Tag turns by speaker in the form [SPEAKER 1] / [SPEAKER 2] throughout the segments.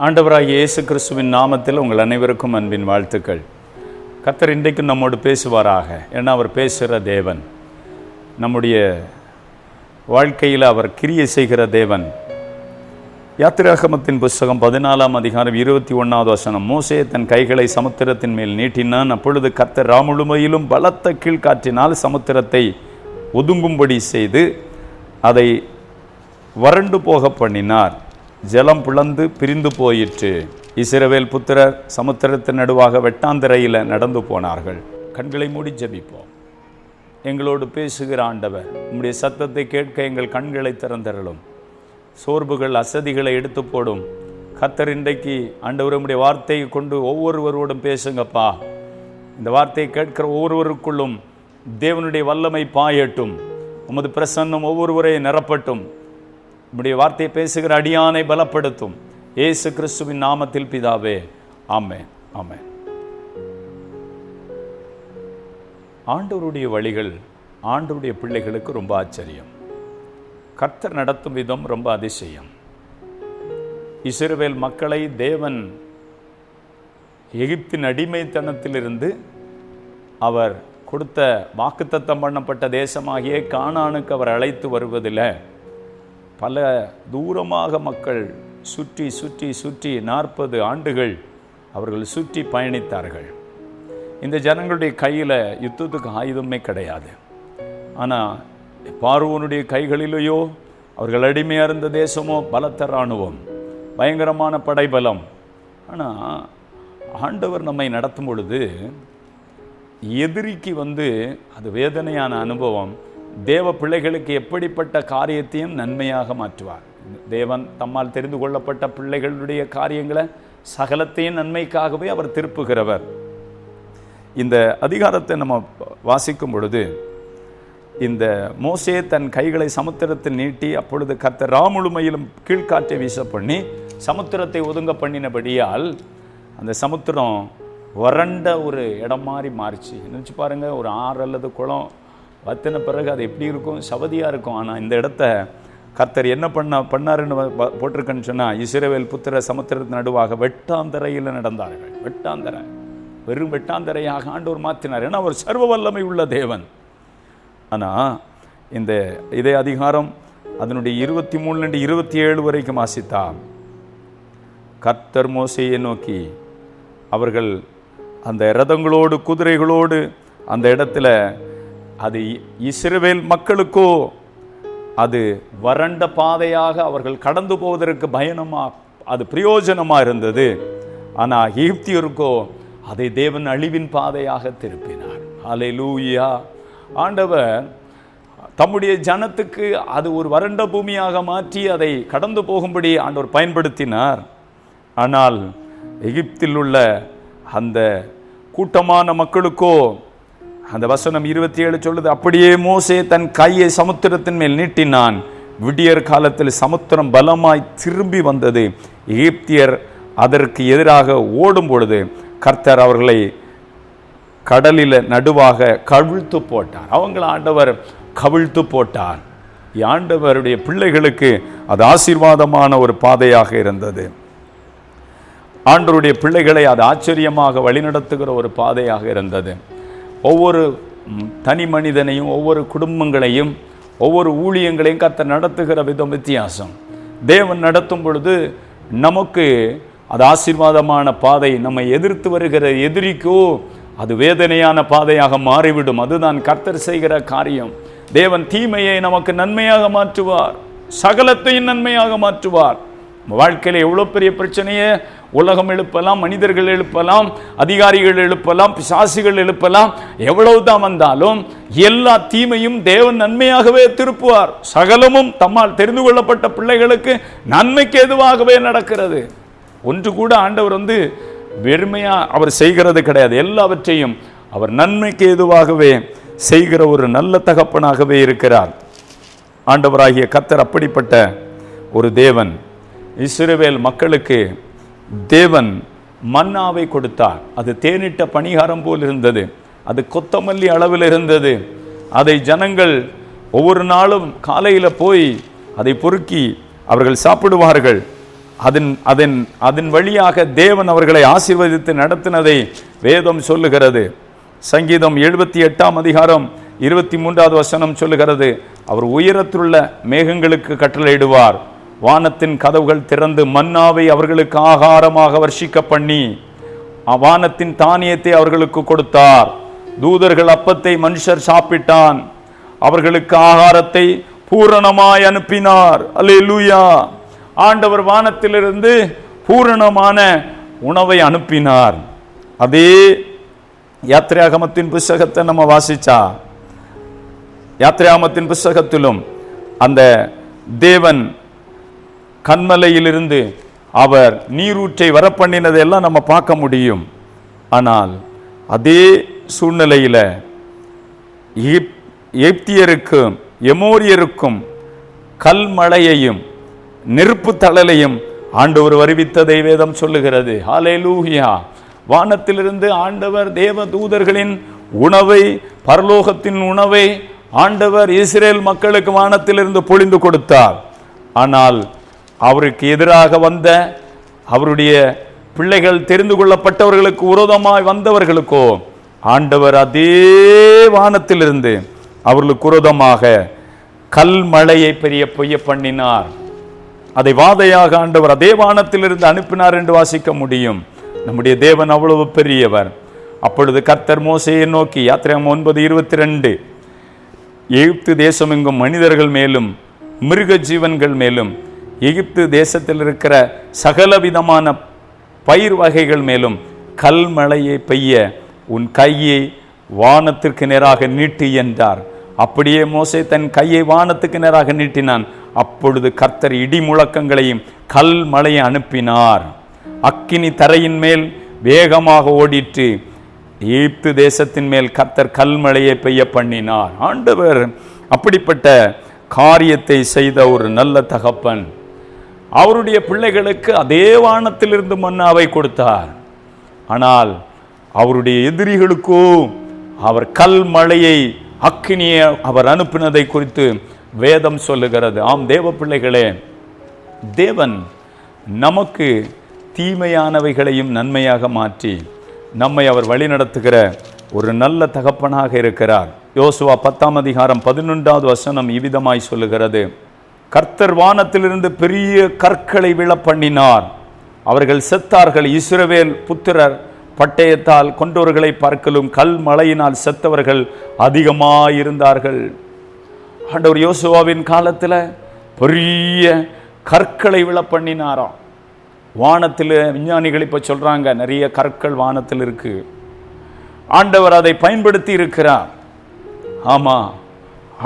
[SPEAKER 1] ஆண்டவராகிய இயேசு கிறிஸ்துவின் நாமத்தில் உங்கள் அனைவருக்கும் அன்பின் வாழ்த்துக்கள். கர்த்தர் இன்றைக்கும் நம்மோடு பேசுவாராக. ஏன்னா அவர் பேசுகிற தேவன், நம்முடைய வாழ்க்கையில் அவர் கிரியை செய்கிற தேவன். யாத்திராகமத்தின் புஸ்தகம் 14ஆம் அதிகாரம் 21வது வசனம். மோசே தன் கைகளை சமுத்திரத்தின் மேல் நீட்டினான். அப்பொழுது கர்த்தர் ராமுழுமையிலும் பலத்த கீழ்காற்றினால் சமுத்திரத்தை ஒதுங்கும்படி செய்து அதை வறண்டு போக பண்ணினார். ஜலம் பிளந்து பிரிந்து போயிற்று. இஸ்ரவேல் புத்திரர் சமுத்திரத்தின் நடுவாக வெட்டாந்தரையில் நடந்து போனார்கள். கண்களை மூடி ஜெபிப்போம். எங்களோடு பேசுகிற ஆண்டவர், உம்முடைய சத்தத்தை கேட்க எங்கள் கண்களை திறந்தருளும். சோர்வுகள் அசதிகளை எடுத்து போடும். கர்த்தர் இன்றைக்கு ஆண்டவர் உம்முடைய வார்த்தையை கொண்டு ஒவ்வொருவரோடும் பேசுங்கப்பா. இந்த வார்த்தையை கேட்கிற ஒவ்வொருவருக்குள்ளும் தேவனுடைய வல்லமை பாயட்டும். உமது பிரசன்னம் ஒவ்வொருவரையும் நிரப்பட்டும். உம்முடைய வார்த்தையை பேசுகிற அடியானை பலப்படுத்தும். இயேசு கிறிஸ்துவின் நாமத்தில் பிதாவே, ஆமென், ஆமென். ஆண்டவருடைய வழிகள் ஆண்டவருடைய பிள்ளைகளுக்கு ரொம்ப ஆச்சரியம். கர்த்தர் நடத்தும் விதம் ரொம்ப அதிசயம். இஸ்ரவேல் மக்களை தேவன் எகிப்தின் அடிமைத்தனத்திலிருந்து அவர் கொடுத்த வாக்குத்தத்தம் பண்ணப்பட்ட தேசமாகிய கானானுக்கு அவர் அழைத்து வருவதில் பல தூரமாக மக்கள் சுற்றி சுற்றி சுற்றி 40 ஆண்டுகள் அவர்கள் சுற்றி பயணித்தார்கள். இந்த ஜனங்களுடைய கையில் யுத்தத்துக்கு ஆயுதமே கிடையாது. ஆனால் பார்வோனுடைய கைகளிலேயோ அவர்கள் அடிமையாக இருந்த தேசமோ பலத்த இராணுவம், பயங்கரமான படைபலம். ஆனால் ஆண்டவர் நம்மை நடத்தும் பொழுது எதிரிக்கு அது வேதனையான அனுபவம். தேவ பிள்ளைகளுக்கு எப்படிப்பட்ட காரியத்தையும் நன்மையாக மாற்றுவார். தேவன் தம்மால் தெரிந்து கொள்ளப்பட்ட பிள்ளைகளுடைய காரியங்களை சகலத்தையும் நன்மைக்காகவே அவர் திருப்புகிறவர். இந்த அதிகாரத்தை நம்ம வாசிக்கும் பொழுது, இந்த மோசே தன் கைகளை சமுத்திரத்தில் நீட்டி அப்பொழுது கர்த்தர் ராமுழுமையிலும் கீழ்காற்றை வீச பண்ணி சமுத்திரத்தை ஒதுங்க பண்ணினபடியால் அந்த சமுத்திரம் வறண்ட ஒரு இடம் மாதிரி மாறிச்சு. நினச்சி பாருங்கள், ஒரு ஆறு அல்லது குளம் வத்தின பிறகு அது எப்படி இருக்கும்? சவதியாக இருக்கும். ஆனால் இந்த இடத்த கர்த்தர் என்ன பண்ணாருன்னு போட்டிருக்கேன்னு சொன்னால், இஸ்ரவேல் புத்திர சமுத்திரத்தின் நடுவாக வெட்டாந்தரையில் நடந்தார்கள். வெட்டாந்தரை, வெறும் வெட்டாந்தரையாக ஆண்டவர் மாற்றினார். ஏன்னா அவர் சர்வ வல்லமை உள்ள தேவன். ஆனால் இதே அதிகாரம் அதனுடைய 23-27 வரைக்கும் வாசித்தா, கர்த்தர் மோசேயை நோக்கி, அவர்கள் அந்த இரதங்களோடு குதிரைகளோடு அந்த இடத்துல, அது இஸ்ரவேல் மக்களுக்கோ அது வறண்ட பாதையாக அவர்கள் கடந்து போவதற்கு அது பிரயோஜனமாக இருந்தது. ஆனால் எகிப்தியருக்கோ அதை தேவன் அழிவின் பாதையாக திருப்பினார். ஹல்லேலூயா. ஆண்டவர் தம்முடைய ஜனத்துக்கு அது ஒரு வறண்ட பூமியாக மாற்றி அதை கடந்து போகும்படி ஆண்டவர் பயன்படுத்தினார். ஆனால் எகிப்தில் உள்ள அந்த கூட்டமான மக்களுக்கோ அந்த வசனம் 27 சொல்லுது, அப்படியே மோசே தன் கையை சமுத்திரத்தின் மேல் நீட்டினான். விடியற் காலத்தில் சமுத்திரம் பலமாய் திரும்பி வந்தது. எகிப்தியர் அதற்கு எதிராக ஓடும் பொழுது கர்த்தர் அவர்களை கடலில் நடுவாக கவிழ்த்து போட்டார். அவங்களை ஆண்டவர் கவிழ்த்து போட்டார். ஆண்டவருடைய பிள்ளைகளுக்கு அது ஆசீர்வாதமான ஒரு பாதையாக இருந்தது. ஆண்டவருடைய பிள்ளைகளை அது ஆச்சரியமாக வழிநடத்துகிற ஒரு பாதையாக இருந்தது. ஒவ்வொரு தனி மனிதனையும், ஒவ்வொரு குடும்பங்களையும், ஒவ்வொரு ஊழியங்களையும் கர்த்தர் நடத்துகிற விதம் வித்தியாசம். தேவன் நடத்தும் பொழுது நமக்கு அது ஆசீர்வாதமான பாதை. நம்மை எதிர்த்து வருகிற எதிரிக்கோ அது வேதனையான பாதையாக மாறிவிடும். அதுதான் கர்த்தர் செய்கிற காரியம். தேவன் தீமையை நமக்கு நன்மையாக மாற்றுவார், சகலத்தையும் நன்மையாக மாற்றுவார். வாழ்க்கையில் எவ்வளோ பெரிய பிரச்சனையை உலகம் எழுப்பலாம், மனிதர்கள் எழுப்பலாம், அதிகாரிகள் எழுப்பலாம், பிசாசுகள் எழுப்பலாம், எவ்வளவுதான் வந்தாலும் எல்லா தீமையும் தேவன் நன்மையாகவே திருப்புவார். சகலமும் தம்மால் தெரிந்து கொள்ளப்பட்ட பிள்ளைகளுக்கு நன்மைக்கு எதுவாகவே நடக்கிறது. ஒன்று கூட ஆண்டவர் வெறுமையா அவர் செய்கிறது கிடையாது. எல்லாவற்றையும் அவர் நன்மைக்கு எதுவாகவே செய்கிற ஒரு நல்ல தகப்பனாகவே இருக்கிறார். ஆண்டவராகிய கர்த்தர் அப்படிப்பட்ட ஒரு தேவன். இஸ்ரவேல் மக்களுக்கு தேவன் மன்னாவை கொடுத்தார். அது தேனிட்ட பணிகாரம் போல் இருந்தது. அது கொத்தமல்லி அளவில் இருந்தது. அதை ஜனங்கள் ஒவ்வொரு நாளும் காலையில் போய் அதை பொறுக்கி அவர்கள் சாப்பிடுவார்கள். அதன் வழியாக தேவன் அவர்களை ஆசீர்வதித்து நடத்தினதை வேதம் சொல்லுகிறது. சங்கீதம் 78ஆம் அதிகாரம் 23வது வசனம் சொல்லுகிறது, அவர் உயரத்திலுள்ள மேகங்களுக்கு கட்டளையிடுவார், வானத்தின் கதவுகள் திறந்து மன்னாவை அவர்களுக்கு ஆகாரமாக வர்ஷிக்க பண்ணி வானத்தின் தானியத்தை அவர்களுக்கு கொடுத்தார். தூதர்கள் அப்பத்தை மனுஷர் சாப்பிட்டான், அவர்களுக்கு ஆகாரத்தை பூரணமாய் அனுப்பினார். அல்லேலூயா! ஆண்டவர் வானத்திலிருந்து பூரணமான உணவை அனுப்பினார். அதே யாத்திராகமத்தின் புஸ்தகத்தை நம்ம வாசிச்சா, யாத்திராகமத்தின் புஸ்தகத்திலும் அந்த தேவன் கன்மலையிலிருந்து அவர் நீரூற்றை வரப்பண்ணினதெல்லாம் நம்ம பார்க்க முடியும். ஆனால் அதே சூழ்நிலையில் எகிப்தியருக்கும் எமோரியருக்கும் கல்மழையையும் நெருப்பு தழலையும் ஆண்டவர் வருவித்ததை வேதம் சொல்லுகிறது. ஹல்லேலூயா! வானத்திலிருந்து ஆண்டவர் தேவ தூதர்களின் உணவை, பரலோகத்தின் உணவை ஆண்டவர் இஸ்ரேல் மக்களுக்கு வானத்திலிருந்து பொழிந்து கொடுத்தார். ஆனால் அவருக்கு எதிராக வந்த அவருடைய பிள்ளைகள், தெரிந்து கொள்ளப்பட்டவர்களுக்கு விரோதமாய் வந்தவர்களுக்கோ ஆண்டவர் அதே வானத்திலிருந்து அவர்களுக்கு விரோதமாக கல்மழையை பெய்ய பண்ணினார். அதை வாதையாக ஆண்டவர் அதே வானத்திலிருந்து அனுப்பினார் என்று வாசிக்க முடியும். நம்முடைய தேவன் அவ்வளவு பெரியவர். அப்பொழுது கர்த்தர் மோசேயை நோக்கி, யாத்திராகமம் 9:22, எகிப்து தேசம் எங்கும் மனிதர்கள் மேலும் மிருக ஜீவன்கள் மேலும் எகிப்து தேசத்தில் இருக்கிற சகலவிதமான பயிர் வகைகள் மேலும் கல்மழையை பெய்ய உன் கையை வானத்திற்கு நேராக நீட்டு என்றார். அப்படியே மோசே தன் கையை வானத்துக்கு நேராக நீட்டினான். அப்பொழுது கர்த்தர் இடி முழக்கங்களையும் கல் மழையை அனுப்பினார். அக்கினி தரையின் மேல் வேகமாக ஓடிற்று. எகிப்து தேசத்தின் மேல் கர்த்தர் கல்மழையை பெய்ய பண்ணினார். ஆண்டவர் அப்படிப்பட்ட காரியத்தை செய்த ஒரு நல்ல தகப்பன். அவருடைய பிள்ளைகளுக்கு அதே வானத்திலிருந்து மன்னாவை கொடுத்தார். ஆனால் அவருடைய எதிரிகளுக்கோ அவர் கல்மழையை, அக்கினியை அவர் அனுப்பினதை குறித்து வேதம் சொல்லுகிறது. ஆம் தேவ பிள்ளைகளே, தேவன் நமக்கு தீமையானவைகளையும் நன்மையாக மாற்றி நம்மை அவர் வழிநடத்துகிற ஒரு நல்ல தகப்பனாக இருக்கிறார். யோசுவா 10ஆம் அதிகாரம் 11வது வசனம் இவ்விதமாய் சொல்லுகிறது, கர்த்தர் வானத்திலிருந்து பெரிய கற்களை விழ பண்ணினார், அவர்கள் செத்தார்கள். இஸ்ரவேல் புத்திரர் பட்டயத்தால் கொன்றவர்களை பார்க்கலும் கல் மழையினால் செத்தவர்கள் அதிகமாயிருந்தார்கள். ஆண்டவர் யோசுவாவின் காலத்தில் பெரிய கற்களை விழ பண்ணினாராம். வானத்தில் விஞ்ஞானிகள் இப்போ சொல்றாங்க, நிறைய கற்கள் வானத்தில் இருக்கு. ஆண்டவர் அதை பயன்படுத்தி இருக்கிறார். ஆமா,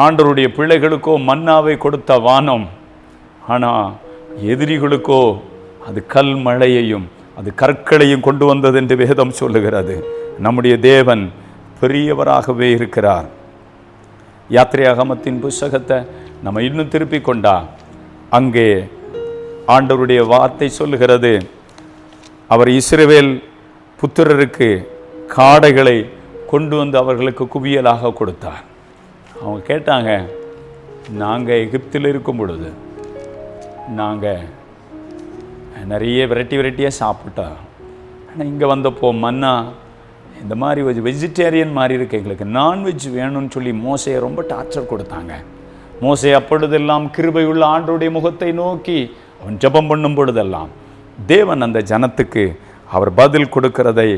[SPEAKER 1] ஆண்டவருடைய பிள்ளைகளுக்கோ மன்னாவை கொடுத்த வானம், ஆனா எதிரிகளுக்கோ அது கல் மழையையும் அது கற்களையும் கொண்டு வந்தது என்று வேதம் சொல்லுகிறது. நம்முடைய தேவன் பெரியவராகவே இருக்கிறார். யாத்திராகமத்தின் புஸ்தகத்தை நம்ம இன்னும் திருப்பி கொண்டா அங்கே ஆண்டவருடைய வார்த்தை சொல்லுகிறது, அவர் இஸ்ரவேல் புத்திரருக்கு காடைகளை கொண்டு வந்து அவர்களுக்கு குவியலாக கொடுத்தார். அவங்க கேட்டாங்க, நாங்கள் எகிப்தில் இருக்கும் பொழுது நாங்கள் நிறைய வெரைட்டியாக சாப்பிட்டோம், ஆனால் இங்கே வந்தப்போ மன்னா இந்த மாதிரி வெஜிடேரியன் மாதிரி இருக்கு, எங்களுக்கு நான்வெஜ் வேணும்னு சொல்லி மோசையை ரொம்ப டார்ச்சர் கொடுத்தாங்க. மோசே அப்பொழுதெல்லாம் கிருபையுள்ள ஆண்டவருடைய முகத்தை நோக்கி அவன் ஜெபம் பண்ணும் பொழுதெல்லாம் தேவன் அந்த ஜனத்துக்கு அவர் பதில் கொடுக்கிறதை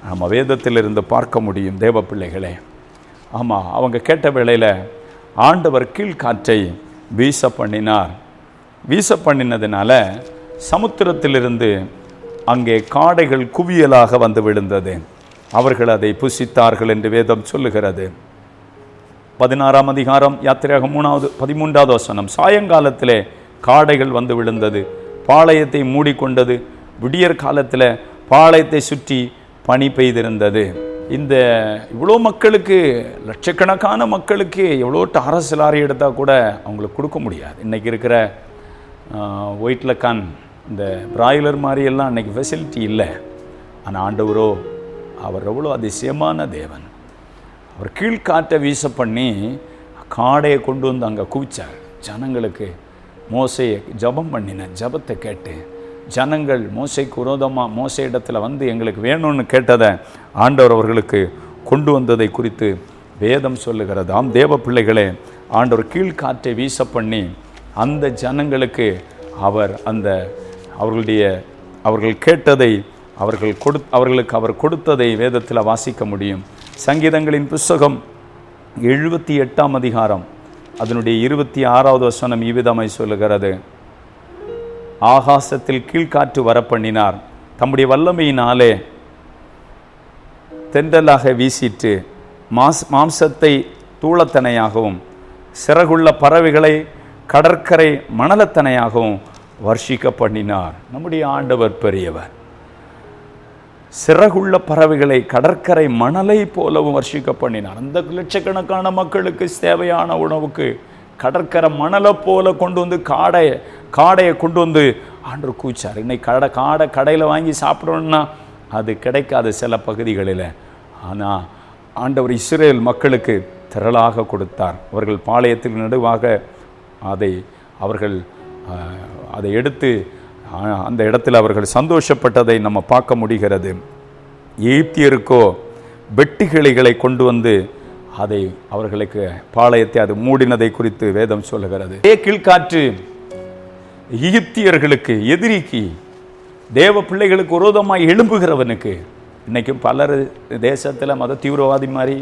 [SPEAKER 1] நம்ம வேதத்திலிருந்து பார்க்க முடியும். தேவ பிள்ளைகளே, ஆமாம், அவங்க கேட்ட வேளையில் ஆண்டவர் கீழ்காற்றை வீச பண்ணினார். வீச பண்ணினதுனால சமுத்திரத்திலிருந்து அங்கே காடைகள் குவியலாக வந்து விழுந்தது. அவர்கள் அதை புசித்தார்கள் என்று வேதம் சொல்லுகிறது. 16ஆம் அதிகாரம் யாத்திராகமம் 13வது வசனம், சாயங்காலத்திலே காடைகள் வந்து விழுந்தது, பாளையத்தை மூடிக்கொண்டது, விடியற் காலத்தில் பாளையத்தை சுற்றி பனி பெய்திருந்தது. இந்த இவ்வளோ மக்களுக்கு, லட்சக்கணக்கான மக்களுக்கு எவ்வளோ டாரஸ் லாரி எடுத்தால் கூட அவங்களுக்கு கொடுக்க முடியாது. இன்றைக்கி இருக்கிற ஒயிட் லக்கான் இந்த பிராய்லர் மாதிரியெல்லாம் அன்றைக்கி ஃபெசிலிட்டி இல்லை. ஆனால் ஆண்டவரோ அவர் எவ்வளோ அதிசயமான தேவன். அவர் கீழ்காற்றை வீச பண்ணி காடையை கொண்டு வந்து அங்கே குவிச்சார். ஜனங்களுக்கு மோசையை ஜபம் பண்ணின ஜபத்தை கேட்டு ஜனங்கள் மோசைக்கு விரோதமாக மோசை இடத்துல வந்து எங்களுக்கு வேணும்னு கேட்டதை ஆண்டவர் அவர்களுக்கு கொண்டு வந்ததை குறித்து வேதம் சொல்லுகிறது. ஆம் தேவ பிள்ளைகளே, ஆண்டவர் கீழ்காற்றை வீச பண்ணி அந்த ஜனங்களுக்கு அவர்கள் கேட்டதை அவர்களுக்கு அவர் கொடுத்ததை வேதத்தில் வாசிக்க முடியும். சங்கீதங்களின் புஸ்தகம் 78ஆம் அதிகாரம் அதனுடைய 26வது வசனம் இவ்விதமாய் சொல்லுகிறது. ஆகாசத்தில் கீழ்காற்று வரப்பண்ணினார், தம்முடைய வல்லமையினாலே தென்றலாக வீசிட்டு மாம்சத்தை தூளத்தனையாகவும் சிறகுள்ள பறவைகளை கடற்கரை மணலத்தனையாகவும் வர்ஷிக்க பண்ணினார். நம்முடைய ஆண்டவர் பெரியவர். சிறகுள்ள பறவைகளை கடற்கரை மணலை போலவும் வர்ஷிக்க பண்ணினார். அந்த லட்சக்கணக்கான மக்களுக்கு தேவையான உணவுக்கு கடற்கரை மணலை போல கொண்டு வந்து காடையை கொண்டு வந்து ஆண்டவர் கூச்சார். இன்னைக்கு காடை கடையில் வாங்கி சாப்பிடணும்னா அது கிடைக்காது சில பகுதிகளில். ஆனால் ஆண்டவர் இஸ்ரேல் மக்களுக்கு திரளாக கொடுத்தார். அவர்கள் பாளையத்தில் நடுவாக அதை எடுத்து அந்த இடத்தில் அவர்கள் சந்தோஷப்பட்டதை நம்ம பார்க்க முடிகிறது. எகிப்தியருக்கோ வெட்டுக்கிளிகளை கொண்டு வந்து அவர்களுக்கு பாளையத்தை அது மூடினதை குறித்து வேதம் சொல்லுகிறது. கீழ்காற்று எகிப்தியர்களுக்கு எதிரிக்கு தேவ பிள்ளைகளுக்கு விரோதமாக எழும்புகிறவனுக்கு, இன்னைக்கும் பலர் தேசத்தில் மத தீவிரவாதி மாதிரி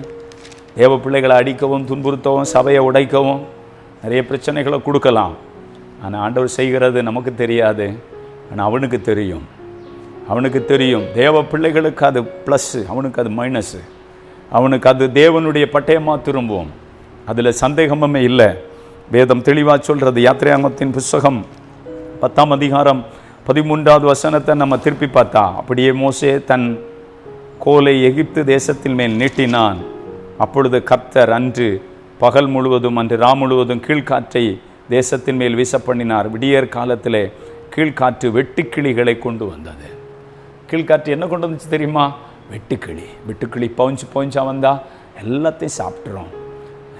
[SPEAKER 1] தேவ பிள்ளைகளை அடிக்கவும் துன்புறுத்தவும் சபையை உடைக்கவும் நிறைய பிரச்சனைகளை கொடுக்கலாம். ஆனால் ஆண்டவர் செய்கிறது நமக்கு தெரியாது. ஆனால் அவனுக்கு தெரியும். தேவ பிள்ளைகளுக்கு அது ப்ளஸ்ஸு, அவனுக்கு அது மைனஸு. அவனுக்கு அது தேவனுடைய பட்டயமாக திரும்பும். அதில் சந்தேகமே இல்லை. வேதம் தெளிவாக சொல்கிறது. யாத்திராகமத்தின் புஸ்தகம் 10ஆம் அதிகாரம் 13வது வசனத்தை நம்ம திருப்பி பார்த்தா, அப்படியே மோசே தன் கோலை எகிப்து தேசத்தின் மேல் நீட்டினான். அப்பொழுது கர்த்தர் அன்று பகல் முழுவதும் அன்று ரா முழுவதும் கீழ்காற்றை தேசத்தின் மேல் வீச பண்ணினார். விடியற் காலத்திலே கீழ்காற்று வெட்டுக்கிளிகளை கொண்டு வந்தது. கீழ்காற்று என்ன கொண்டு வந்துச்சு தெரியுமா? வெட்டுக்கிளி பவுஞ்சா வந்தால் எல்லாத்தையும் சாப்பிட்றோம்.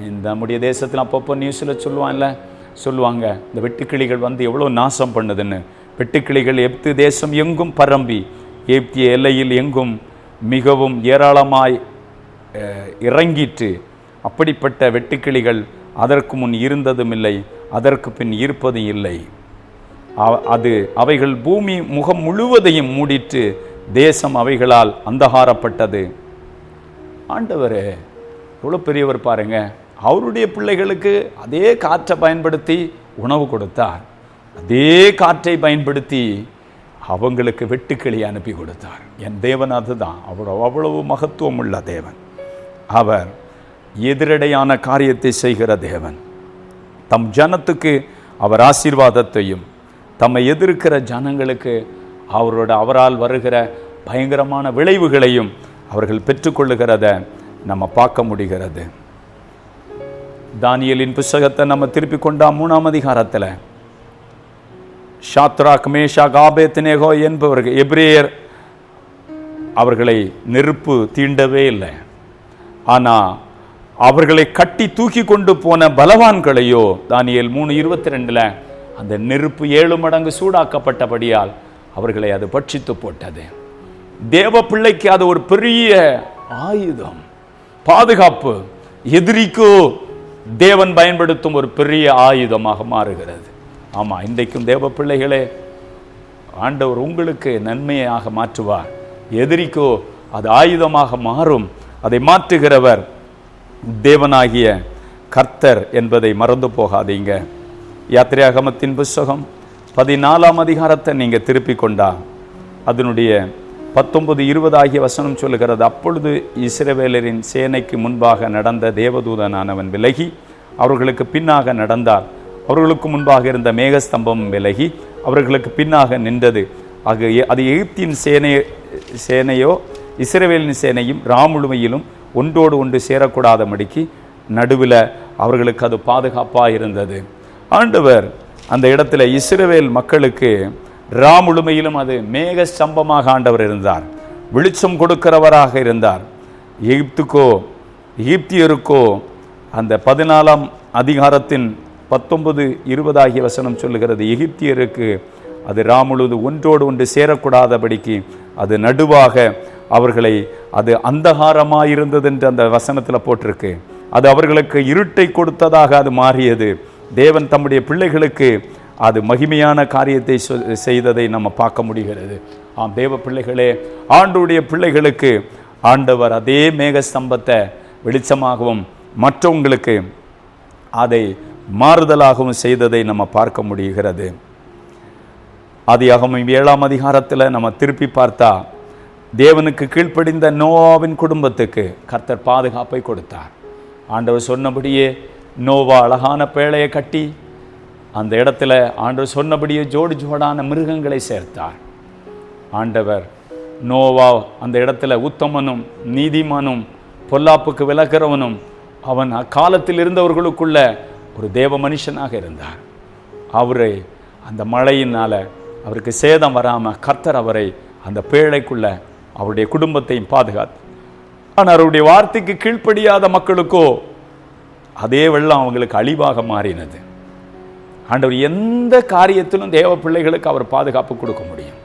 [SPEAKER 1] இந்த நம்முடைய தேசத்தில் அப்பப்போ நியூஸில் சொல்லுவாங்க இந்த வெட்டுக்கிளிகள் வந்து எவ்வளோ நாசம் பண்ணுதுன்னு. வெட்டுக்கிளிகள் எகிப்து தேசம் எங்கும் பரம்பி எகிப்திய எல்லையில் எங்கும் மிகவும் ஏராளமாய் இறங்கிற்று. அப்படிப்பட்ட வெட்டுக்கிளிகள் அதற்கு முன் இருந்ததும் இல்லை, அதற்கு பின் இருப்பதும் இல்லை. அவைகள் பூமி முகம் முழுவதையும் மூடிற்று. தேசம் அவைகளால் அந்தகாரப்பட்டது. ஆண்டவர் எவ்வளோ பெரியவர் பாருங்க. அவருடைய பிள்ளைகளுக்கு அதே காற்றை பயன்படுத்தி உணவு கொடுத்தார். அதே காற்றை பயன்படுத்தி அவங்களுக்கு வெட்டுக்கிளி அனுப்பி கொடுத்தார். என் தேவன் அதுதான். அவ்வளவு மகத்துவம் உள்ள தேவன். அவர் எதிரடையான காரியத்தை செய்கிற தேவன். தம் ஜனத்துக்கு அவர் ஆசீர்வாதத்தையும் தம்மை எதிர்க்கிற ஜனங்களுக்கு அவரால் வருகிற பயங்கரமான விளைவுகளையும் அவர்கள் பெற்றுக்கொள்ளுகிறத நம்ம பார்க்க முடிகிறது. தானியேலின் புஸ்தகத்தை நம்ம திருப்பி கொண்டா 3ஆம் அதிகாரத்தில் ஷாத்ராக் மேஷாக் ஆபேத்நேகோ என்பவர்கள் எபிரேயர் அவர்களை நெருப்பு தீண்டவே இல்லை. ஆனால் அவர்களை கட்டி தூக்கி கொண்டு போன பலவான்களையோ தானியேல் 3:22 அந்த நெருப்பு 7 மடங்கு சூடாக்கப்பட்டபடியால் அவர்களை அது பட்சித்து போட்டது. தேவ பிள்ளைக்கு அது ஒரு பெரிய ஆயுதம், பாதுகாப்பு. எதிரிக்கோ தேவன் பயன்படுத்தும் ஒரு பெரிய ஆயுதமாக மாறுகிறது. ஆமாம், இன்றைக்கும் தேவ பிள்ளைகளே, ஆண்டவர் உங்களுக்கு நன்மையாக மாற்றுவார். எதிரிக்கோ அது ஆயுதமாக மாறும். அதை மாற்றுகிறவர் தேவனாகிய கர்த்தர் என்பதை மறந்து போகாதீங்க. யாத்திராகமத்தின் புஸ்தகம் 14ஆம் அதிகாரத்தை நீங்கள் திருப்பி கொண்டா அதனுடைய 19-20 ஆகிய வசனம் சொல்லுகிறது. அப்பொழுது இஸ்ரவேலரின் சேனைக்கு முன்பாக நடந்த தேவதூதனானவன் விலகி அவர்களுக்கு பின்னாக நடந்தார். அவர்களுக்கு முன்பாக இருந்த மேகஸ்தம்பம் விலகி அவர்களுக்கு பின்னாக நின்றது. அது எகிப்தின் சேனையோ இஸ்ரவேலின் சேனையும் ராமுழுமையிலும் ஒன்றோடு ஒன்று சேரக்கூடாதபடிக்கு நடுவில் அவர்களுக்கு அது பாதுகாப்பாக இருந்தது. ஆண்டவர் அந்த இடத்துல இஸ்ரவேல் மக்களுக்கு முழுமையிலும் அது மேக ஸ்தம்பமாக ஆண்டவர் இருந்தார். வெளிச்சம் கொடுக்கிறவராக இருந்தார். எகிப்தியருக்கோ அந்த 14ஆம் அதிகாரத்தின் 19-20 ஆகிய வசனம் சொல்லுகிறது. எகிப்தியருக்கு அது முழுவது ஒன்றோடு ஒன்று சேரக்கூடாதபடிக்கு அது நடுவாக அவர்களை அது அந்தகாரமாயிருந்தது என்று அந்த வசனத்தில் போட்டிருக்கு. அது அவர்களுக்கு இருட்டை கொடுத்ததாக அது மாறியது. தேவன் தம்முடைய பிள்ளைகளுக்கு அது மகிமையான காரியத்தை செய்ததை நம்ம பார்க்க முடிகிறது. ஆம் தேவ பிள்ளைகளே, ஆண்டவருடைய பிள்ளைகளுக்கு ஆண்டவர் அதே மேகஸ்தம்பத்தை வெளிச்சமாகவும் மற்றவங்களுக்கு அதை மாறுதலாகவும் செய்ததை நம்ம பார்க்க முடிகிறது. ஆதியாகமம் 7ஆம் அதிகாரத்தில் நம்ம திருப்பி பார்த்தா தேவனுக்கு கீழ்ப்படிந்த நோவாவின் குடும்பத்துக்கு கர்த்தர் பாதுகாப்பை கொடுத்தார். ஆண்டவர் சொன்னபடியே நோவா அழகான பேழையை கட்டி அந்த இடத்துல ஆண்டவர் சொன்னபடியே ஜோடி ஜோடான மிருகங்களை சேர்த்தார். ஆண்டவர் நோவா அந்த இடத்துல உத்தமனும் நீதிமானும் பொல்லாப்புக்கு விலகிறவனும் அவன் அக்காலத்தில் இருந்தவர்களுக்குள்ள ஒரு தேவ மனுஷனாக இருந்தார். அவரை அந்த மழையினால் அவருக்கு சேதம் வராமல் கர்த்தர் அவரை அந்த பேழைக்குள்ள அவருடைய குடும்பத்தையும் பாதுகாத்து. ஆனால் அவருடைய வார்த்தைக்கு கீழ்ப்படியாத மக்களுக்கோ அதே வெள்ளம் அவங்களுக்கு அழிவாக மாறினது. ஆண்டவர் எந்த காரியத்திலும் தேவ பிள்ளைகளுக்கு அவர் பாதுகாப்பு கொடுக்க முடியும்.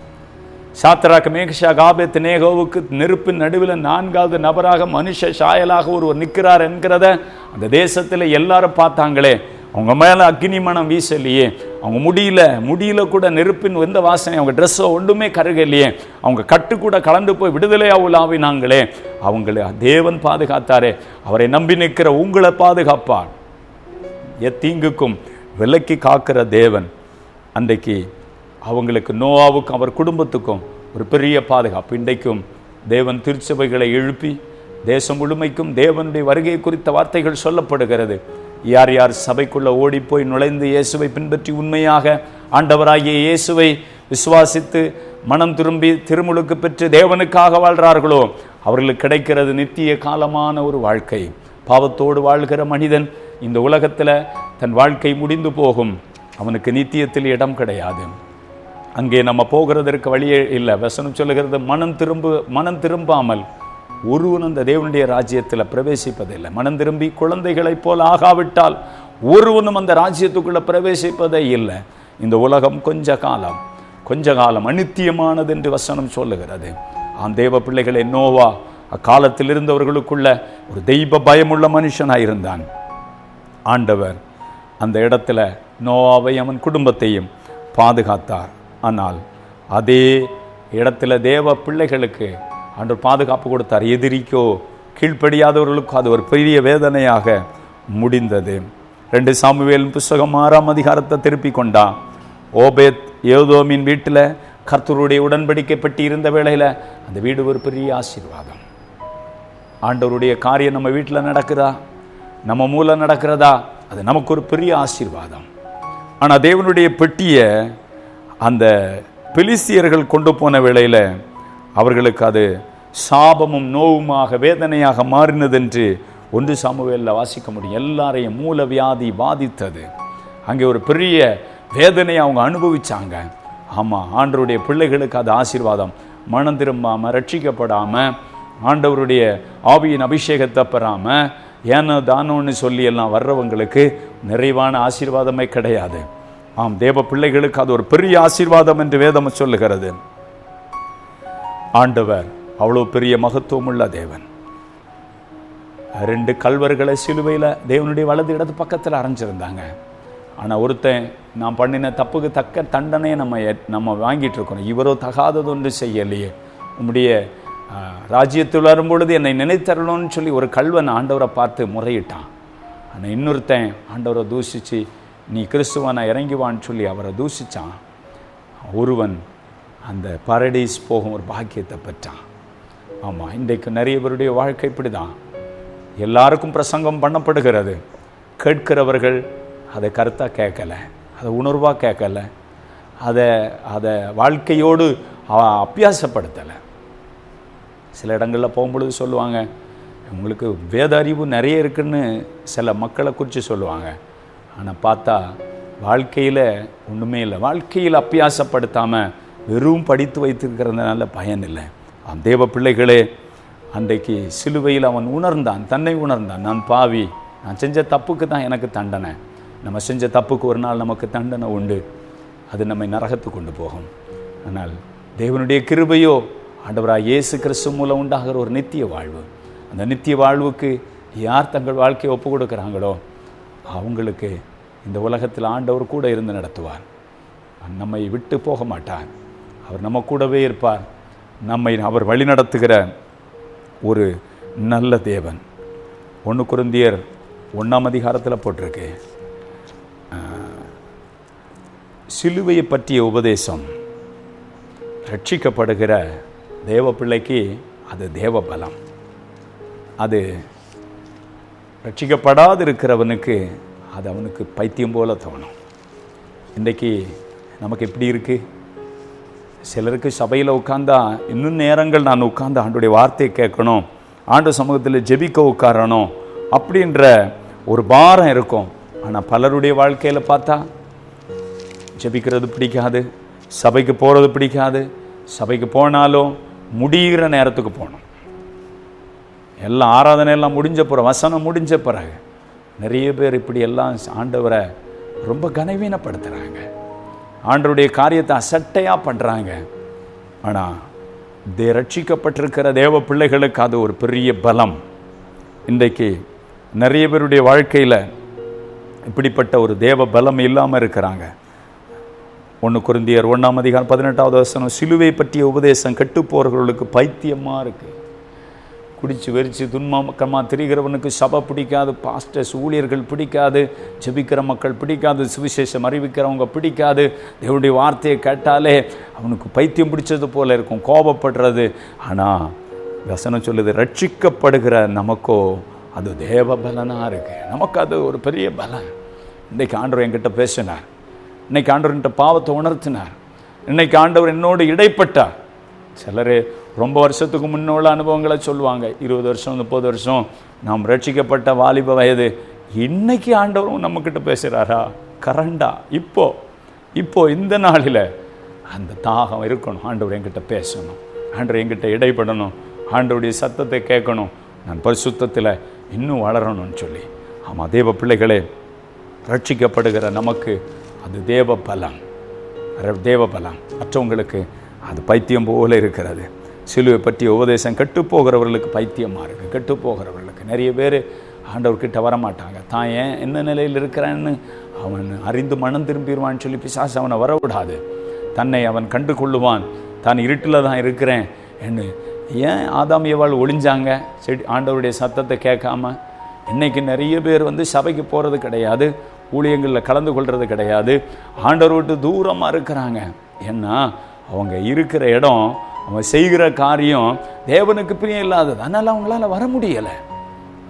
[SPEAKER 1] சாத்ராக் மேஷாக் ஆபேத்நேகோவுக்கு நெருப்பின் நடுவில் 4வது நபராக மனுஷ சாயலாக ஒருவர் நிற்கிறார் என்கிறத அந்த தேசத்தில் எல்லாரும் பார்த்தாங்களே. அவங்க மேலே அக்னி மனம் வீசலையே, அவங்க முடியல கூட நெருப்பின் எந்த வாசனை, அவங்க ட்ரெஸ்ஸோ ஒன்றுமே கருகலையே, அவங்க கட்டு கூட கலந்து போய் விடுதலையாக உலாவினாங்களே. அவங்களை தேவன் பாதுகாத்தாரே. அவரை நம்பி நிற்கிற உங்களை பாதுகாப்பார். எத்தீங்குக்கும் விலக்கி காக்கிற தேவன் அன்றைக்கு அவங்களுக்கு நோவாவுக்கும் அவர் குடும்பத்துக்கும் ஒரு பெரிய பாதுகாப்பு. இன்றைக்கும் தேவன் திருச்சபைகளை எழுப்பி தேசம் முழுமைக்கும் தேவனுடைய வருகை குறித்த வார்த்தைகள் சொல்லப்படுகிறது. யார் யார் சபைக்குள்ள ஓடிப்போய் நுழைந்து இயேசுவை பின்பற்றி உண்மையாக ஆண்டவராகிய இயேசுவை விசுவாசித்து மனம் திரும்பி திருமுழுக்கு பெற்று தேவனுக்காக வாழ்கிறார்களோ அவர்களுக்கு கிடைக்கிறது நித்திய காலமான ஒரு வாழ்க்கை. பாவத்தோடு வாழ்கிற மனிதன் இந்த உலகத்தில் தன் வாழ்க்கை முடிந்து போகும். அவனுக்கு நித்தியத்தில் இடம் கிடையாது. அங்கே நம்ம போகிறதற்கு வழியே இல்லை. வசனம் சொல்லுகிறது, மனம் திரும்பாமல் ஒருவன் அந்த தேவனுடைய ராஜ்யத்தில் பிரவேசிப்பதில்லை. மனம் திரும்பி குழந்தைகளைப் போல் ஆகாவிட்டால் ஒருவனும் அந்த ராஜ்யத்துக்குள்ள பிரவேசிப்பதே இல்லை. இந்த உலகம் கொஞ்ச காலம் அநித்தியமானது என்று வசனம் சொல்லுகிறது. தேவ பிள்ளைகளை நோவா அக்காலத்தில் இருந்தவர்களுக்குள்ள ஒரு தெய்வ பயமுள்ள மனுஷனாக இருந்தான். ஆண்டவர் அந்த இடத்துல நோவாவை அவன் குடும்பத்தையும் பாதுகாத்தார். ஆனால் அதே இடத்துல தேவ பிள்ளைகளுக்கு ஆண்டவர் பாதுகாப்பு கொடுத்தார். எதிரிக்கோ கீழ்ப்படியாதவர்களுக்கோ அது ஒரு பெரிய வேதனையாக முடிந்தது. 2 சாமுவேல் புஸ்தகம் 6ஆம் அதிகாரத்தை திருப்பி கொண்டா ஓபேத் ஏதோமின் வீட்டில் கர்த்தருடைய உடன்படிக்கை பெட்டி இருந்த வேளையில் அந்த வீடு ஒரு பெரிய ஆசீர்வாதம். ஆண்டவருடைய காரியம் நம்ம வீட்டில் நடக்குதா, நம்ம மூலம் நடக்கிறதா, அது நமக்கு ஒரு பெரிய ஆசீர்வாதம். ஆனால் தேவனுடைய பெட்டியை அந்த பெலிஸ்தியர்கள் கொண்டு போன வேளையில் அவர்களுக்கு அது சாபமும் நோவுமாக வேதனையாக மாறினதென்று 1 சாமுவேலில் வாசிக்க முடியும். எல்லாரையும் மூல வியாதி பாதித்தது. அங்கே ஒரு பெரிய வேதனையை அவங்க அனுபவிச்சாங்க. ஆமாம், ஆண்டவருடைய பிள்ளைகளுக்கு அது ஆசீர்வாதம். மனம் திரும்பாமல் ரட்சிக்கப்படாமல் ஆண்டவருடைய ஆவியின் அபிஷேகத்தை பெறாமல் ஏனோ தானோன்னு சொல்லி எல்லாம் வர்றவங்களுக்கு நிறைவான ஆசீர்வாதமே கிடையாது. தேவ பிள்ளைகளுக்கு அது ஒரு பெரிய ஆசீர்வாதம் என்று வேதம் சொல்லுகிறது. ஆண்டவர் அவ்வளோ பெரிய மகத்துவம் உள்ள தேவன். 2 கல்வர்களை சிலுவையில் தேவனுடைய வலது இடது பக்கத்தில் அரைஞ்சிருந்தாங்க. ஆனால் ஒருத்தன் நான் பண்ணின தப்புக்கு தக்க தண்டனையை நம்ம வாங்கிட்டு இருக்கோம். இவரோ தகாதது ஒன்று செய்யலையே, உம்முடைய ராஜ்யத்தில் வரும்பொழுது என்னை நினைத்தரணும்னு சொல்லி ஒரு கல்வன் ஆண்டவரை பார்த்து முறையிட்டான். ஆனால் இன்னொருத்தன் ஆண்டவரை தூஷித்து நீ கிறிஸ்துவனை இறங்கிவான்னு சொல்லி அவரை தூஷித்தான். ஒருவன் அந்த பாரடைஸ் போகும் ஒரு பாக்கியத்தை பெற்றான். ஆமாம், இன்றைக்கு நிறைய பேருடைய வாழ்க்கை இப்படி தான். எல்லாருக்கும் பிரசங்கம் பண்ணப்படுகிறது. கேட்கிறவர்கள் அதை கருத்தாக கேட்கலை, அதை உணர்வாக கேட்கலை, அதை வாழ்க்கையோடு அபியாசப்படுத்தலை. சில இடங்களில் போகும்பொழுது சொல்லுவாங்க, உங்களுக்கு வேத அறிவு நிறைய இருக்குன்னு சில மக்களை குறித்து சொல்லுவாங்க. ஆனால் பார்த்தா வாழ்க்கையில் ஒன்றுமே இல்லை. வாழ்க்கையில் அபியாசப்படுத்தாமல் வெறும் படித்து வைத்திருக்கிறதுனால பயன் இல்லை. தேவ பிள்ளைகளே, அன்றைக்கு சிலுவையில் அவன் உணர்ந்தான், தன்னை உணர்ந்தான். நான் பாவி, நான் செஞ்ச தப்புக்கு தான் எனக்கு தண்டனை. நம்ம செஞ்ச தப்புக்கு ஒரு நாள் நமக்கு தண்டனை உண்டு. அது நம்மை நரகத்துக்கு கொண்டு போகும். ஆனால் தேவனுடைய கிருபையோ ஆண்டவராக இயேசு கிறிஸ்து மூலம் உண்டாகிற ஒரு நித்திய வாழ்வு. அந்த நித்திய வாழ்வுக்கு யார் தங்கள் வாழ்க்கையை ஒப்பு கொடுக்குறாங்களோ அவங்களுக்கு இந்த உலகத்தில் ஆண்டவர் கூட இருந்து நடத்துவார். நம்மை விட்டு போக மாட்டார். அவர் நம்ம கூடவே இருப்பார். நம்மை அவர் வழி நடத்துகிற ஒரு நல்ல தேவன். 1 கொரிந்தியர் 1ஆம் அதிகாரத்தில் போட்டிருக்கு, சிலுவையை பற்றிய உபதேசம் ரட்சிக்கப்படுகிற தேவ பிள்ளைக்கு அது தேவ பலம். அது ரட்சிக்கப்படாது இருக்கிறவனுக்கு அது அவனுக்கு பைத்தியம் போல தோணும். இன்றைக்கி நமக்கு எப்படி இருக்குது? சிலருக்கு சபையில் உட்கார்ந்தா இன்னும் நேரங்கள் நான் உட்கார்ந்து ஆண்டுடைய வார்த்தையை கேட்கணும், ஆண்டு சமூகத்தில் ஜெபிக்க உட்காரணும் அப்படின்ற ஒரு பாரம் இருக்கும். ஆனால் பலருடைய வாழ்க்கையில் பார்த்தா ஜெபிக்கிறது பிடிக்காது, சபைக்கு போகிறது பிடிக்காது. சபைக்கு போனாலும் முடிகிற நேரத்துக்கு போகணும். எல்லாம் ஆராதனையெல்லாம் முடிஞ்ச பிறகு, வசனம் முடிஞ்ச பிறகு நிறைய பேர் இப்படி எல்லாம் ஆண்டவரை ரொம்ப கனவீனப்படுத்துகிறாங்க. ஆண்டவருடைய காரியத்தை அசட்டையாக பண்ணுறாங்க. ஆனால் ரட்சிக்கப்பட்டிருக்கிற தேவ பிள்ளைகளுக்கு அது ஒரு பெரிய பலம். இன்றைக்கு நிறைய பேருடைய வாழ்க்கையில் இப்படிப்பட்ட ஒரு தேவ பலம் இல்லாமல் இருக்கிறாங்க. 1 கொரிந்தியர் 1ஆம் அதிகாரம் 18வது வசனம், சிலுவை பற்றிய உபதேசம் கெட்டுப்போறவர்களுக்கு பைத்தியமாக இருக்குது. குடிச்சு வெறிச்சு துன்மாக்கமாக திரிகிறவனுக்கு சபை பிடிக்காது, பாஸ்டர்ஸ் ஊழியர்கள் பிடிக்காது, ஜெபிக்கிற மக்கள் பிடிக்காது, சுவிசேஷம் அறிவிக்கிறவங்க பிடிக்காது. தேவனுடைய வார்த்தையை கேட்டாலே அவனுக்கு பைத்தியம் பிடிச்சது போல இருக்கும், கோபப்படுறது. ஆனால் வசனம் சொல்லுது, ரட்சிக்கப்படுகிற நமக்கோ அது தேவ பலனாக இருக்குது. நமக்கு அது ஒரு பெரிய பலன். இன்றைக்கு ஆண்டவர் என்கிட்ட பேசினார். இன்னைக்கு ஆண்டவர் என்கிட்ட பாவத்தை உணர்த்தினார். இன்னைக்கு ஆண்டவர் என்னோடு இடைப்பட்டார். சிலர் ரொம்ப வருஷத்துக்கு முன்னுள்ள அனுபவங்களை சொல்லுவாங்க. 20 வருஷம் 30 வருஷம் நாம் ரட்சிக்கப்பட்ட வாலிப வயது. இன்னைக்கு ஆண்டவரும் நம்மக்கிட்ட பேசுகிறாரா? கரண்டா இப்போ இந்த நாளில் அந்த தாகம் இருக்கணும். ஆண்டவர் என்கிட்ட பேசணும், ஆண்டவர் என்கிட்ட இடைப்படணும், ஆண்டவருடைய சத்தத்தை கேட்கணும், நான் பரிசுத்தத்தில் இன்னும் வளரணும்னு சொல்லி. ஆமாம், தேவ பிள்ளைகளே, ரட்சிக்கப்படுகிற நமக்கு அது தேவ பலம். மற்றவங்களுக்கு அது பைத்தியம் போல இருக்கிறது. சிலுவை பற்றிய உபதேசம் கெட்டுப்போகிறவர்களுக்கு பைத்தியமாக இருக்குது. கெட்டுப்போகிறவர்களுக்கு நிறைய பேர் ஆண்டவர்கிட்ட வரமாட்டாங்க. தான் ஏன் என்ன நிலையில் இருக்கிறான்னு அவன் அறிந்து மனம் திரும்பிடுவான்னு சொல்லி பிசாசு அவனை வரவிடாது. தன்னை அவன் கண்டு கொள்ளுவான். தான் இருட்டில் தான் இருக்கிறேன் என்று. ஏன் ஆதாம் ஏவாள் ஒளிஞ்சாங்க? ஆண்டவருடைய சத்தத்தை கேட்காம. இன்றைக்கி நிறைய பேர் சபைக்கு போகிறது கிடையாது, ஊழியங்களில் கலந்து கொள்வது கிடையாது, ஆண்டவர் விட்டு தூரமாக இருக்கிறாங்க. ஏன்னா அவங்க இருக்கிற இடம், அவங்க செய்கிற காரியம் தேவனுக்கு பிரியம் இல்லாதது. அதனால் அவங்களால வர முடியலை.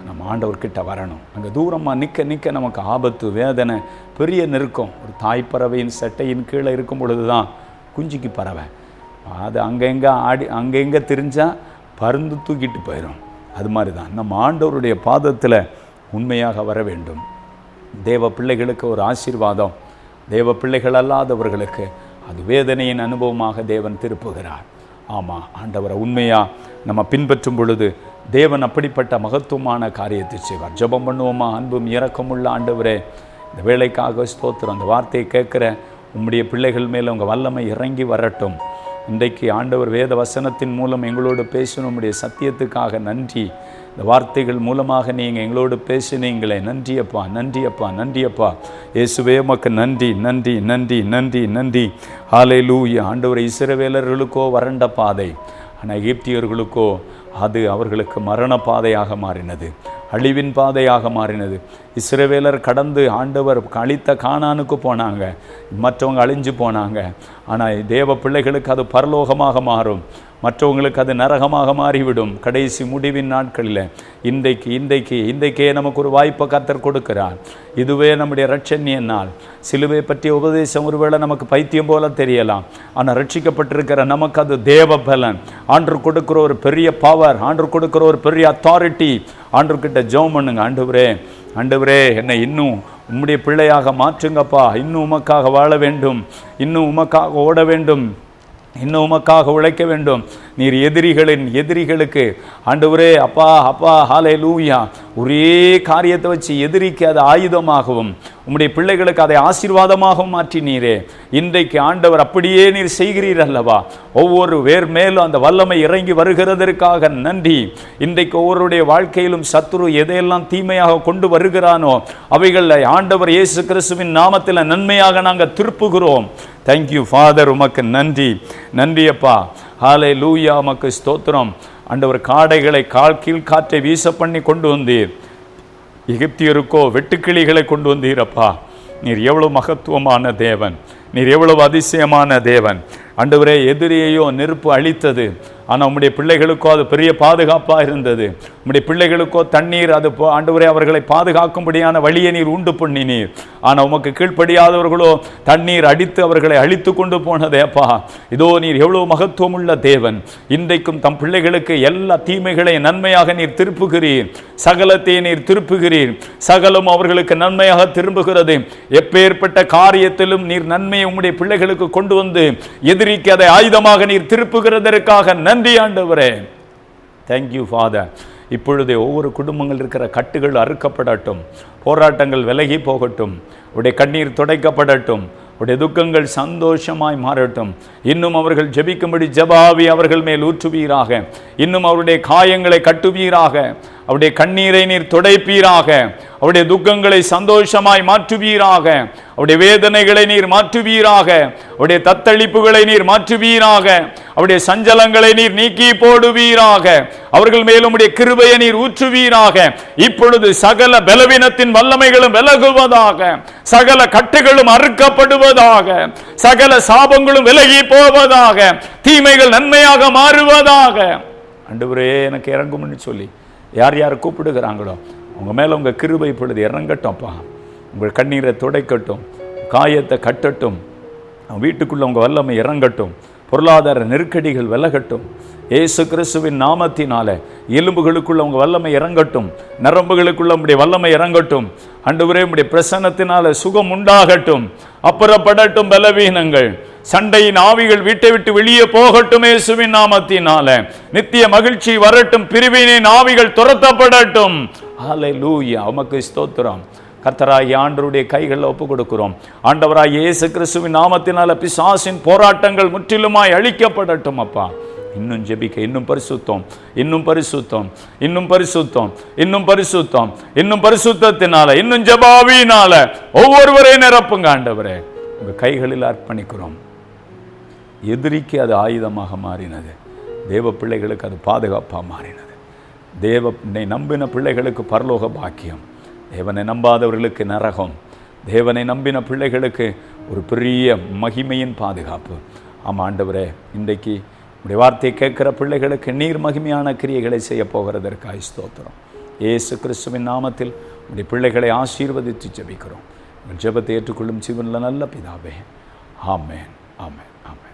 [SPEAKER 1] நம்ம ஆண்டவர்கிட்ட வரணும். அங்கே தூரமாக நிற்க நமக்கு ஆபத்து, வேதனை, பெரிய நெருக்கம். ஒரு தாய்ப்பறவையின் சட்டையின் கீழே இருக்கும் பொழுது தான் குஞ்சிக்கு பறவை அது அங்கெங்கே திரிஞ்சால் பருந்து தூக்கிட்டு போயிடும். அது மாதிரி தான் நம்ம ஆண்டவருடைய பாதத்தில் உண்மையாக வர வேண்டும். தேவ பிள்ளைகளுக்கு ஒரு ஆசீர்வாதம், தேவ பிள்ளைகள் அல்லாதவர்களுக்கு அது வேதனையின் அனுபவமாக தேவன் திருப்புகிறார். ஆமாம், ஆண்டவரை உண்மையாக நம்ம பின்பற்றும் பொழுது தேவன் அப்படிப்பட்ட மகத்துவமான காரியத்தை செய்வார். ஜெபம் பண்ணுவோமா? அன்பும் இரக்கமுள்ள ஆண்டவரே, இந்த வேலைக்காக ஸ்தோத்திரம். அந்த வார்த்தையை கேட்குற உம்முடைய பிள்ளைகள் மேலே உங்கள் வல்லமை இறங்கி வரட்டும். இன்றைக்கு ஆண்டவர் வேத வசனத்தின் மூலம் எங்களோடு பேசணும். உம்முடைய சத்தியத்துக்காக நன்றி. இந்த வார்த்தைகள் மூலமாக நீங்கள் எங்களோடு பேசினீங்களே, நன்றியப்பா, நன்றியப்பா, நன்றியப்பா. இயேசுவே உமக்கு நன்றி, நன்றி, நன்றி, நன்றி, நன்றி. ஹல்லேலூயா. ஆண்டவர் இஸ்ரவேலர்களுக்கோ வறண்ட பாதை, ஆனால் எகிப்தியர்களுக்கோ அது அவர்களுக்கு மரண பாதையாக மாறினது, அழிவின் பாதையாக மாறினது. இஸ்ரவேலர் கடந்து ஆண்டவர் அழித்த கானானுக்கு போனாங்க, மற்றவங்க அழிஞ்சு போனாங்க. ஆனால் தேவ பிள்ளைகளுக்கு அது பரலோகமாக மாறும், மற்றவங்களுக்கு அது நரகமாக மாறிவிடும் கடைசி முடிவின் நாட்களில். இன்றைக்கே நமக்கு ஒரு வாய்ப்பை கர்த்தர் கொடுக்கிறார். இதுவே நம்முடைய இரட்சணிய நாள். சிலுவை பற்றிய உபதேசம் ஒருவேளை நமக்கு பைத்தியம் போல தெரியலாம், ஆனால் ரட்சிக்கப்பட்டிருக்கிற நமக்கு அது தேவ பலன். ஆண்டவர் கொடுக்குற ஒரு பெரிய பவர், ஆண்டவர் கொடுக்குற ஒரு பெரிய அத்தாரிட்டி. ஆண்டவர்கிட்ட ஜெபம் பண்ணுங்க. ஆண்டவரே என்னை இன்னும் உம்முடைய பிள்ளையாக மாற்றுங்கப்பா. இன்னும் உமக்காக வாழ வேண்டும், இன்னும் உமக்காக ஓட வேண்டும், இன்னும் உமக்காக உழைக்க வேண்டும். நீர் எதிரிகளுக்கு ஆண்டவரே அப்பா ஹல்லேலூயா ஒரே காரியத்தை வச்சு எதிரிக்கு அது ஆயுதமாகவும், உம்முடைய பிள்ளைகளுக்கு அதை ஆசீர்வாதமாக மாற்றினீரே. இன்றைக்கு ஆண்டவர் அப்படியே நீர் செய்கிறீர் அல்லவா? ஒவ்வொரு வேர் மேலும் அந்த வல்லமை இறங்கி வருகிறதற்காக நன்றி. இன்றைக்கு ஒவ்வொருடைய வாழ்க்கையிலும் சத்துரு எதையெல்லாம் தீமையாக கொண்டு வருகிறானோ அவைகளை ஆண்டவர் இயேசு கிறிஸ்துவின் நாமத்தில் நன்மையாக நாங்கள் திருப்புகிறோம். தேங்க்யூ ஃபாதர், உமக்கு நன்றி. நன்றி அப்பா. ஹல்லேலூயா, உமக்கு ஸ்தோத்திரம். ஆண்டவர் காடைகளை கீழ் காற்றை வீச பண்ணி கொண்டு வந்தீர். எகிப்தியருக்கோ வெட்டுக்கிளிகளை கொண்டு வந்தீரப்பா. நீர் எவ்வளவு மகத்துவமான தேவன், நீர் எவ்வளவு அதிசயமான தேவன். ஆண்டவரே, எதிரியையோ நெருப்பு அழித்தது, ஆனால் உம்முடைய பிள்ளைகளுக்கோ அது பெரிய பாதுகாப்பாக இருந்தது. உம்முடைய பிள்ளைகளுக்கோ தண்ணீர் அது ஆண்டவரே அவர்களை பாதுகாக்கும்படியான வழியை நீர் உண்டு பண்ணினீர். ஆனால் உமக்கு கீழ்ப்படியாதவர்களோ தண்ணீர் அடித்து அவர்களை அழித்து கொண்டு போனதே அப்பா. இதோ நீர் எவ்வளவு மகத்துவம் உள்ள தேவன். இன்றைக்கும் தம் பிள்ளைகளுக்கு எல்லா தீமைகளையும் நன்மையாக நீர் திருப்புகிறீர். சகலத்தை நீர் திருப்புகிறீர். சகலம் அவர்களுக்கு நன்மையாக திரும்புகிறது. எப்பேற்பட்ட காரியத்திலும் நீர் நன்மையை உம்முடைய பிள்ளைகளுக்கு கொண்டு வந்து எதிரிக்கு அதை ஆயுதமாக நீர் திருப்புகிறதற்காக நன்றி ஆண்டவரே. Thank you father. இப்பொழுதே ஒவ்வொரு குடும்பங்கள் இருக்கிற கட்டுகள் அறுக்கப்படட்டும், போராட்டங்கள் விலகி போகட்டும், உடைய கண்ணீர் துடைக்கப்படட்டும், உடைய துக்கங்கள் சந்தோஷமாய் மாறட்டும். இன்னும் அவர்கள் ஜெபிக்கும்படி ஜெபாவி அவர்கள் மேல் ஊற்றுவீராக. இன்னும் அவருடைய காயங்களை கட்டுவீராக. அவருடைய கண்ணீரை நீர் துடைப்பீராக. அவருடைய துக்கங்களை சந்தோஷமாய் மாற்றுவீராக. அவருடைய வேதனைகளை நீர் மாற்றுவீராக. அவருடைய தத்தளிப்புகளை நீர் மாற்றுவீராக. அவருடைய சஞ்சலங்களை நீர் நீக்கி போடுவீராக. அவர்கள் மேலும் உடைய கிருபையை நீர் ஊற்றுவீராக. இப்பொழுது சகல பலவீனத்தின் வல்லமைகளும் விலகுவதாக. சகல கட்டுகளும் அறுக்கப்படுவதாக. சகல சாபங்களும் விலகி போவதாக. தீமைகள் நன்மையாக மாறுவதாக. ஆண்டவரே, எனக்கு இறங்கும்னு சொல்லி யார் யார் கூப்பிடுகிறாங்களோ உங்க மேல உங்க கிருபை பொழுது இறங்கட்டும்ப்பா. உங்கள் கண்ணீரை துடைக்கட்டும், காயத்தை கட்டட்டும், வீட்டுக்குள்ள உங்க வல்லமை இறங்கட்டும், பொருளாதார நெருக்கடிகள் விலகட்டும். இயேசு கிறிஸ்துவின் நாமத்தினால எலும்புகளுக்குள்ள உங்க வல்லமை இறங்கட்டும், நரம்புகளுக்குள்ள உங்களுடைய வல்லமை இறங்கட்டும். ஆண்டவரே, உம்முடைய பிரசன்னத்தினால சுகம் உண்டாகட்டும். அப்புறப்படட்டும் பலவீனங்கள், சண்டையின் ஆவிகள் வீட்டை விட்டு வெளியே போகட்டும். இயேசுவின் நாமத்தினால நித்திய மகிழ்ச்சி வரட்டும். பிரிவினின் ஆவிகள் துரத்தப்படட்டும். ஹல்லேலூயா, உமக்கு ஸ்தோத்திரம். கர்த்தராகிய ஆண்டவருடைய கைகளில் ஒப்பு கொடுக்கிறோம். ஆண்டவராகிய இயேசு கிறிஸ்துவின் நாமத்தினால பிசாசின் போராட்டங்கள் முற்றிலுமாய் அழிக்கப்படட்டும் அப்பா. இன்னும் ஜெபிக்க, இன்னும் பரிசுத்தம், இன்னும் பரிசுத்தம், இன்னும் பரிசுத்தம், இன்னும் பரிசுத்தம், இன்னும் பரிசுத்தத்தினால, இன்னும் ஜெபாவினால ஒவ்வொருவரையும் நிரப்புங்க ஆண்டவரே. உங்க கைகளில் அர்ப்பணிக்கிறோம். எதிரிக்கு அது ஆயுதமாக மாறினது, தேவ பிள்ளைகளுக்கு அது பாதுகாப்பாக மாறினது. தேவனை நம்பின பிள்ளைகளுக்கு பரலோக பாக்கியம், தேவனை நம்பாதவர்களுக்கு நரகம், தேவனை நம்பின பிள்ளைகளுக்கு ஒரு பெரிய மகிமையின் பாதுகாப்பு. ஆமாம் ஆண்டவரே, இன்றைக்கு உடைய வார்த்தையை கேட்கிற பிள்ளைகளுக்கு நீர் மகிமையான கிரியைகளை செய்ய போகிறதற்காக ஸ்தோத்திரம். இயேசு கிறிஸ்துவின் நாமத்தில் உடைய பிள்ளைகளை ஆசீர்வதித்து ஜெபிக்கிறோம். உங்கள் ஜெபத்தை ஏற்றுக்கொள்ளும் ஜீவனில் நல்ல பிதாவே. ஆமென், ஆமென், ஆமென்.